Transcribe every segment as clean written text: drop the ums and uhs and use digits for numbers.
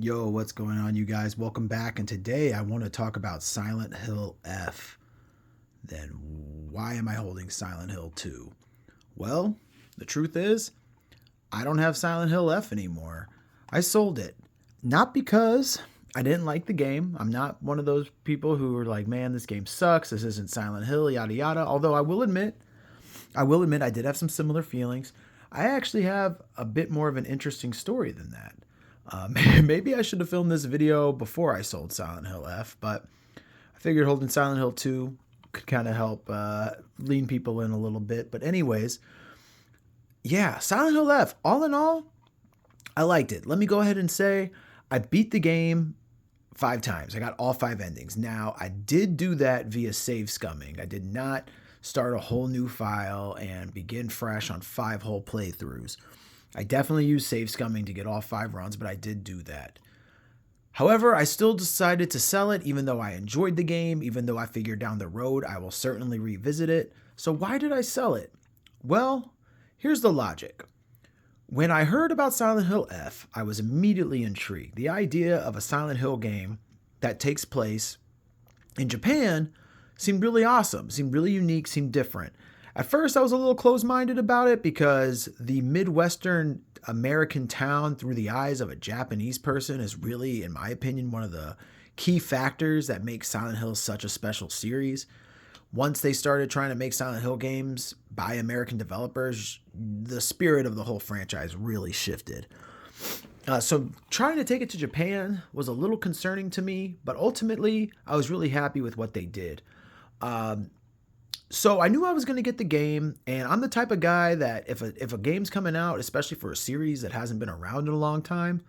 Yo, what's going on, you guys? Welcome back. And today I want to talk about Silent Hill F. Then why am I holding Silent Hill 2? Well, the truth is, I don't have Silent Hill F anymore. I sold it. Not because I didn't like the game. I'm not one of those people who are like, man, this game sucks. This isn't Silent Hill, yada yada. Although I will admit I did have some similar feelings. I actually have a bit more of an interesting story than that. Maybe I should have filmed this video before I sold Silent Hill F, but I figured holding Silent Hill 2 could kind of help lean people in a little bit. But anyways, yeah, Silent Hill F, all in all, I liked it. Let me go ahead and say I beat the game 5 times. I got all 5 endings. Now, I did do that via save scumming. I did not start a whole new file and begin fresh on 5 whole playthroughs. I definitely used save scumming to get all 5 runs, but I did do that. However, I still decided to sell it even though I enjoyed the game, even though I figured down the road I will certainly revisit it. So why did I sell it? Well, here's the logic. When I heard about Silent Hill F, I was immediately intrigued. The idea of a Silent Hill game that takes place in Japan seemed really awesome, seemed really unique, seemed different. At first, I was a little closed-minded about it because the Midwestern American town through the eyes of a Japanese person is really, in my opinion, one of the key factors that makes Silent Hill such a special series. Once they started trying to make Silent Hill games by American developers, the spirit of the whole franchise really shifted. So trying to take it to Japan was a little concerning to me, but ultimately, I was really happy with what they did. So I knew I was going to get the game, and I'm the type of guy that if a game's coming out, especially for a series that hasn't been around in a long time,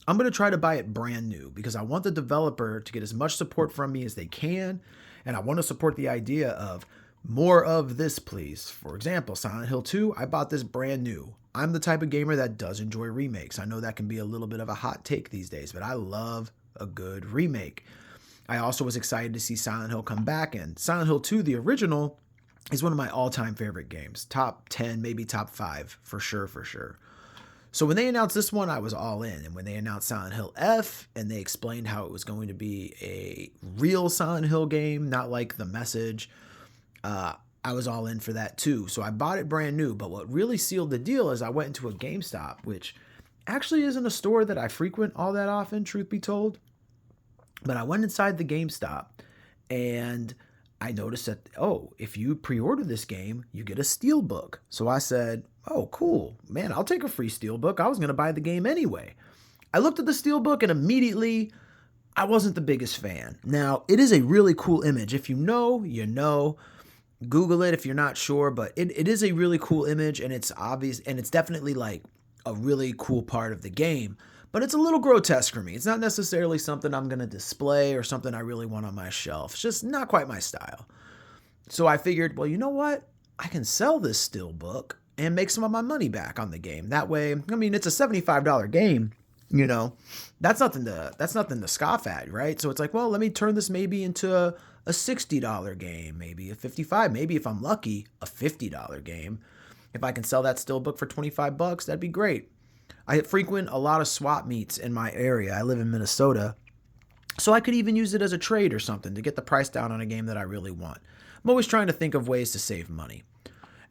I'm going to try to buy it brand new because I want the developer to get as much support from me as they can, and I want to support the idea of more of this, please. For example, Silent Hill 2, I bought this brand new. I'm the type of gamer that does enjoy remakes. I know that can be a little bit of a hot take these days, but I love a good remake. I also was excited to see Silent Hill come back, and Silent Hill 2, the original, is one of my all-time favorite games. Top 10, maybe top 5, for sure. So when they announced this one, I was all in. And when they announced Silent Hill F, and they explained how it was going to be a real Silent Hill game, not like The Message, I was all in for that too. So I bought it brand new. But what really sealed the deal is I went into a GameStop, which actually isn't a store that I frequent all that often, truth be told. But I went inside the GameStop, and I noticed that, if you pre-order this game, you get a steelbook. So I said, oh, cool. Man, I'll take a free steelbook. I was going to buy the game anyway. I looked at the steelbook, and immediately, I wasn't the biggest fan. Now, it is a really cool image. If you know, you know. Google it if you're not sure, but it is a really cool image, and it's obvious, and it's definitely like a really cool part of the game. But it's a little grotesque for me. It's not necessarily something I'm going to display or something I really want on my shelf. It's just not quite my style. So I figured, well, you know what? I can sell this steelbook and make some of my money back on the game. That way, I mean, it's a $75 game, That's nothing to scoff at, right? So it's like, well, let me turn this maybe into a $60 game, maybe a $55, maybe if I'm lucky, a $50 game. If I can sell that steelbook for $25, that'd be great. I frequent a lot of swap meets in my area. I live in Minnesota. So I could even use it as a trade or something to get the price down on a game that I really want. I'm always trying to think of ways to save money.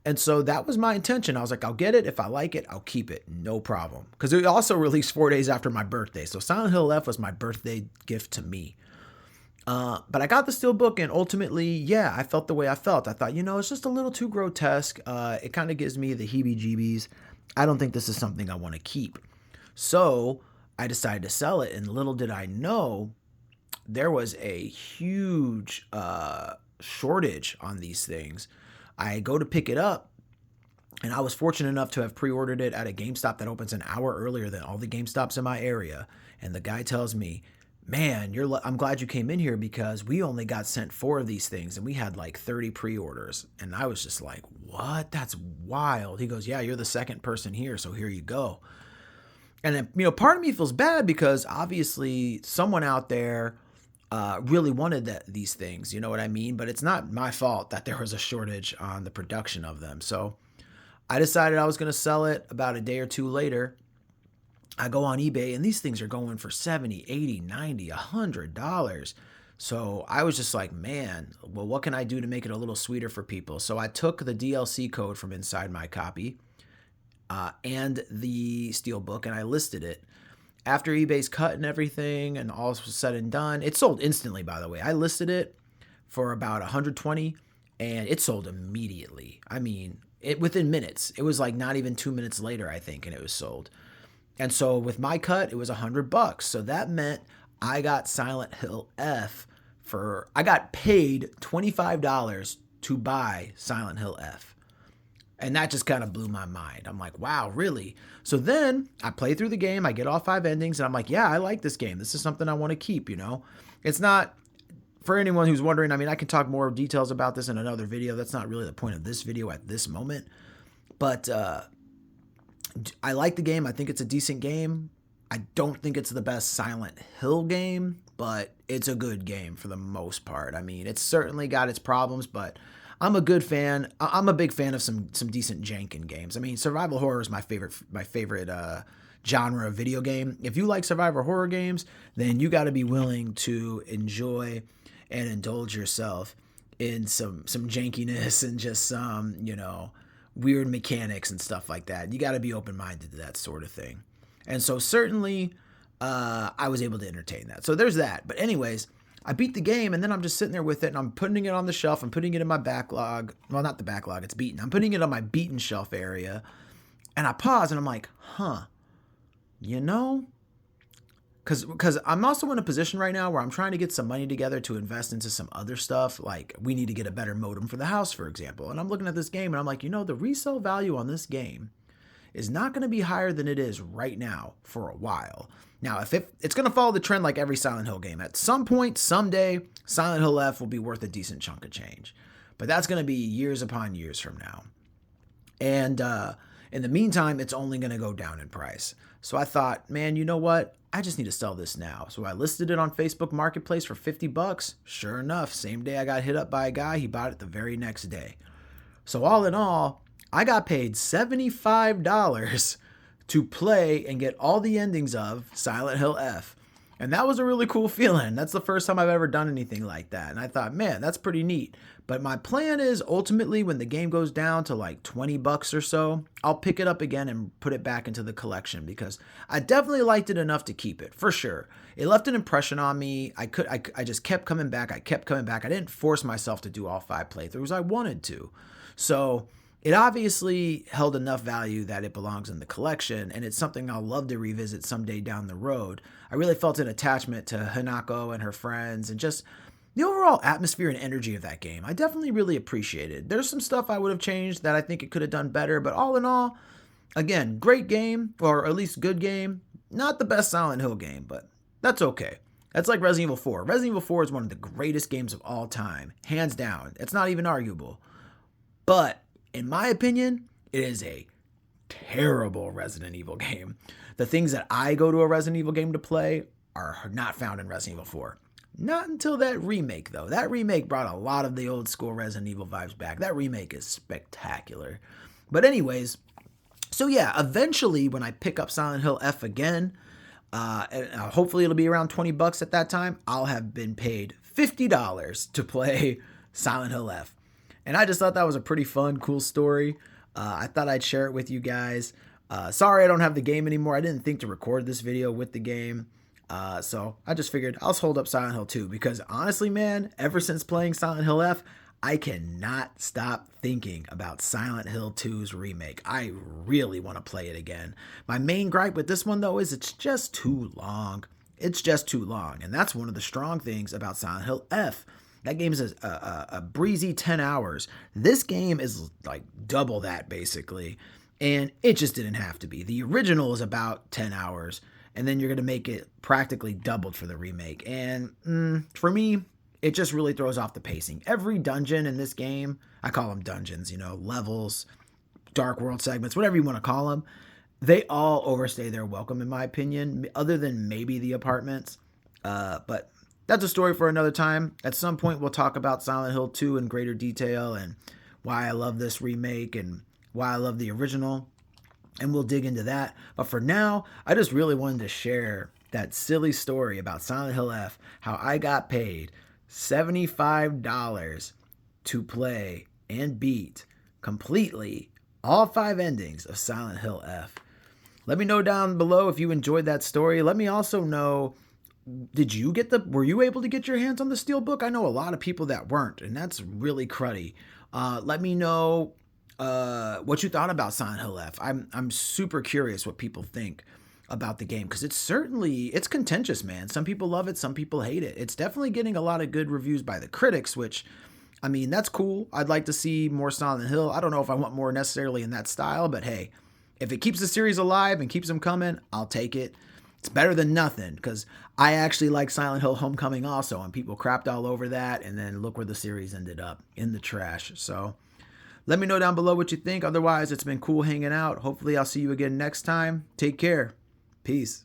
And so that was my intention. I was like, I'll get it. If I like it, I'll keep it. No problem. Because it also released 4 days after my birthday. So Silent Hill F was my birthday gift to me. But I got the steelbook, and ultimately, yeah, I felt the way I felt. I thought, it's just a little too grotesque. It kind of gives me the heebie-jeebies. I don't think this is something I want to keep. So I decided to sell it, and little did I know, there was a huge shortage on these things. I go to pick it up, and I was fortunate enough to have pre-ordered it at a GameStop that opens an hour earlier than all the GameStops in my area. And the guy tells me, man, I'm glad you came in here because we only got sent 4 of these things, and we had like 30 pre-orders. And I was just like, what? That's wild. He goes, yeah, you're the second person here, so here you go. And then, part of me feels bad because obviously someone out there really wanted these things, you know what I mean? But it's not my fault that there was a shortage on the production of them. So I decided I was going to sell it about a day or two later. I go on eBay and these things are going for 70, 80, 90, $100. So I was just like, man, well, what can I do to make it a little sweeter for people? So I took the DLC code from inside my copy and the Steelbook, and I listed it. After eBay's cut and everything and all was said and done, it sold instantly, by the way. I listed it for about 120 and it sold immediately. I mean, it within minutes. It was like not even 2 minutes later, I think, and it was sold. And so with my cut, it was $100. So that meant I got Silent Hill F I got paid $25 to buy Silent Hill F. And that just kind of blew my mind. I'm like, wow, really? So then I play through the game, I get all 5 endings, and I'm like, yeah, I like this game. This is something I want to keep, you know? It's not, for anyone who's wondering, I mean, I can talk more details about this in another video. That's not really the point of this video at this moment. But I like the game. I think it's a decent game. I don't think it's the best Silent Hill game, but it's a good game for the most part. I mean, it's certainly got its problems, but I'm a good fan. I'm a big fan of some decent jank in games. I mean, survival horror is my favorite genre of video game. If you like survival horror games, then you got to be willing to enjoy and indulge yourself in some jankiness and just some, you know, weird mechanics and stuff like that. You got to be open-minded to that sort of thing. And so certainly I was able to entertain that. So there's that. But anyways, I beat the game and then I'm just sitting there with it and I'm putting it on the shelf. I'm putting it in my backlog. Well, not the backlog, it's beaten. I'm putting it on my beaten shelf area. And I pause and I'm like, you know, because I'm also in a position right now where I'm trying to get some money together to invest into some other stuff. Like we need to get a better modem for the house, for example. And I'm looking at this game and I'm like, you know, the resale value on this game is not going to be higher than it is right now for a while. Now, if it's going to follow the trend like every Silent Hill game. At some point, someday, Silent Hill F will be worth a decent chunk of change. But that's going to be years upon years from now. And in the meantime, it's only going to go down in price. So I thought, man, you know what? I just need to sell this now. So I listed it on Facebook Marketplace for $50. Sure enough, same day I got hit up by a guy, he bought it the very next day. So all in all, I got paid $75 to play and get all the endings of Silent Hill F. And that was a really cool feeling. That's the first time I've ever done anything like that. And I thought, man, that's pretty neat. But my plan is ultimately when the game goes down to like $20 or so, I'll pick it up again and put it back into the collection because I definitely liked it enough to keep it, for sure. It left an impression on me. I just kept coming back. I didn't force myself to do all 5 playthroughs. I wanted to. So it obviously held enough value that it belongs in the collection, and it's something I'll love to revisit someday down the road. I really felt an attachment to Hanako and her friends and just the overall atmosphere and energy of that game. I definitely really appreciated. There's some stuff I would have changed that I think it could have done better, but all in all, again, great game, or at least good game. Not the best Silent Hill game, but that's okay. That's like Resident Evil 4. Resident Evil 4 is one of the greatest games of all time, hands down. It's not even arguable. But in my opinion, it is a terrible Resident Evil game. The things that I go to a Resident Evil game to play are not found in Resident Evil 4. Not until that remake, though. That remake brought a lot of the old school Resident Evil vibes back. That remake is spectacular. But anyways, so yeah, eventually when I pick up Silent Hill F again, hopefully it'll be around $20 at that time, I'll have been paid $50 to play Silent Hill F. And I just thought that was a pretty fun, cool story. I thought I'd share it with you guys. Sorry I don't have the game anymore. I didn't think to record this video with the game. So I just figured I'll hold up Silent Hill 2 because honestly, man, ever since playing Silent Hill F, I cannot stop thinking about Silent Hill 2's remake. I really want to play it again. My main gripe with this one, though, is it's just too long. It's just too long. And that's one of the strong things about Silent Hill F. That game is a breezy 10 hours. This game is like double that, basically. And it just didn't have to be. The original is about 10 hours. And then you're going to make it practically doubled for the remake. And for me, it just really throws off the pacing. Every dungeon in this game, I call them dungeons, you know, levels, dark world segments, whatever you want to call them, they all overstay their welcome, in my opinion, other than maybe the apartments. But that's a story for another time. At some point, we'll talk about Silent Hill 2 in greater detail and why I love this remake and why I love the original. and we'll dig into that. But for now, I just really wanted to share that silly story about Silent Hill F, how I got paid $75 to play and beat completely all 5 endings of Silent Hill F. Let me know down below if you enjoyed that story. Let me also know, were you able to get your hands on the Steelbook? I know a lot of people that weren't, and that's really cruddy. Let me know what you thought about Silent Hill F. I'm super curious what people think about the game, because it's contentious, man. Some people love it, some people hate it. It's definitely getting a lot of good reviews by the critics, which, I mean, that's cool. I'd like to see more Silent Hill. I don't know if I want more necessarily in that style, but hey, if it keeps the series alive and keeps them coming, I'll take it. It's better than nothing, because I actually like Silent Hill Homecoming also, and people crapped all over that, and then look where the series ended up, in the trash. So let me know down below what you think. Otherwise, it's been cool hanging out. Hopefully I'll see you again next time. Take care. Peace.